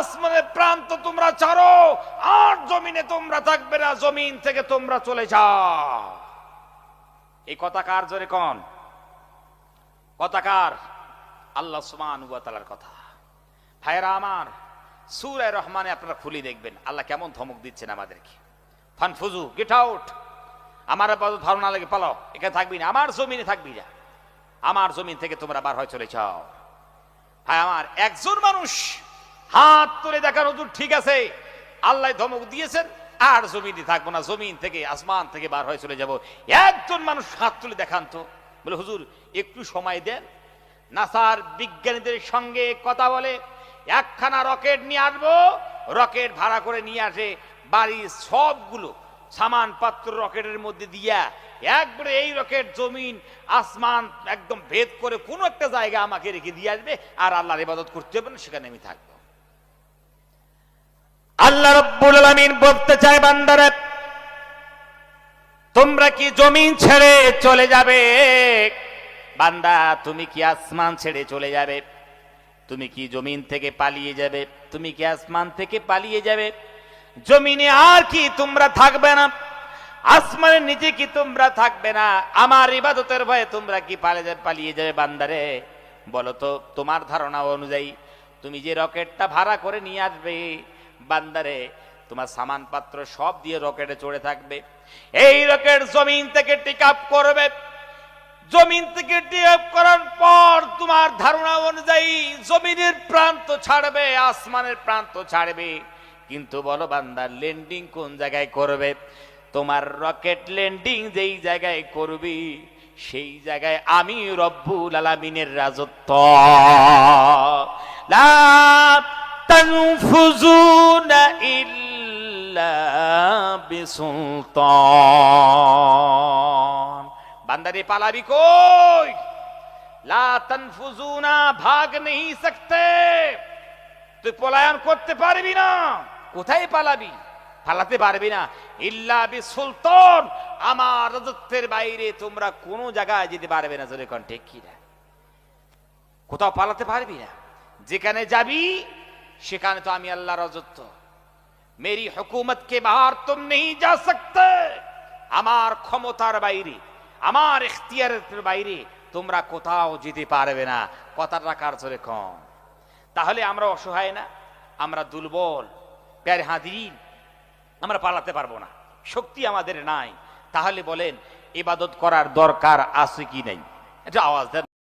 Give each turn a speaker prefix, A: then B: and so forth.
A: আসমানের প্রান্ত তোমরা ছাড়ো, আর জমিনে তোমরা থাকবে না, জমিন থেকে তোমরা চলে যাও। এই কথা কার জোরে কোন কথা? কার? আল্লাহ সুবহানাহু ওয়া তাআলার কথা। ভাইরা আমার, সূরা রহমানে আপনারা খুলি দেখবেন আল্লাহ কেমন ধমক দিচ্ছেন আমাদেরকে। ফানফুজু, গেট আউট, আমার ভালো না লাগে পালাও, এখানে থাকবি না, আমার জমিনে থাকবি না, আমার জমিন থেকে তোমরা বার হয়ে চলে যাও। ভাই আমার, একজন মানুষ হাত তুলে দেখার হুজুর ঠিক আছে, আল্লাহ ধমক দিয়েছেন আর জমিনে থাকবো না, জমিন থেকে আসমান থেকে বার হয়ে চলে যাব। একজন মানুষ হাত তুলে দেখান তো, বলে হুজুর একটু সময় দেন, নাসার বিজ্ঞানীদের সঙ্গে কথা বলে একখানা রকেট নিয়ে আসবো, রকেট ভাড়া করে নিয়ে আসে, বাড়ির সবগুলো সামান পাত্র রকেটের মধ্যে দিয়া একবারে এই রকেট জমিন আসমান একদম ভেদ করে কোন একটা জায়গা আমাকে রেখে দিয়ে আসবে, আর আল্লাহর ইবাদত করতে হবে না, সেখানে আমি থাকবো। আল্লাহ রাব্বুল আলামিন বলতে চায়, বান্দারা তোমরা কি জমিন ছেড়ে চলে যাবে? বান্দা তুমি কি আসমান ছেড়ে চলে যাবে? তুমি কি জমিন থেকে পালিয়ে যাবে? তুমি কি আসমান থেকে পালিয়ে যাবে? জমিনে আর কি তোমরা থাকবে না? আসমানের নিচে কি তোমরা থাকবে না? আমার ইবাদতের ভয়ে তোমরা কি পালিয়ে যাবে? বান্দারে বলো তো, তোমার ধারণা অনুযায়ী তুমি যে রকেটটা ভাড়া করে নিয়ে আসবে, বান্দারে তোমার সামান পাত্র সব দিয়ে রকেটে চড়ে থাকবে, এই রকেট জমিন থেকে টেক আপ করবে, জমিন থেকে টেক আপ করার পর তোমার ধারণা অনুযায়ী জমিনের প্রান্ত ছাড়বে, আসমানের প্রান্ত ছাড়বে, কিন্তু বলো বান্দা ল্যান্ডিং কোন জায়গায় করবে? তোমার রকেট ল্যান্ডিং যেই জায়গায় করবি সেই জায়গায় আমি রব্বুল আলামিনের রাজত্ব। লা তানফুজুনা ইল্লা বিসুলতান। বান্দারে পালাবি কই? লা তানফুজুনা, ভাগ नहीं सकते, তুই পলায়ন করতে পারবি না। কোথায় পালাবি? পালাতে পারবি না। ইল্লা বিসুলতান, আমার রাজত্বের বাইরে তোমরা কোন জায়গায় যেতে পারবে না। জোরে কোন ঠিক কি না? কোথাও পালাতে পারবি না। যেখানে যাবি সেখানে তো আমি আল্লাহর রাজত্ব, মেরি হুকুমত কে বাহার তুম नहीं जा सकते। আমার ক্ষমতার বাইরে, আমার ইখতিয়ারের বাইরে তোমরা কোথাও যেতে পারবে না। কথাটা কার জোরে কম? তাহলে আমরা অসহায় না? আমরা দুর্বল? প্যারে হাদিন, আমরা পালাতে পারবো না, শক্তি আমাদের নাই। তাহলে বলেন ইবাদত করার দরকার আছে কি নাই? এটা আওয়াজ দেন।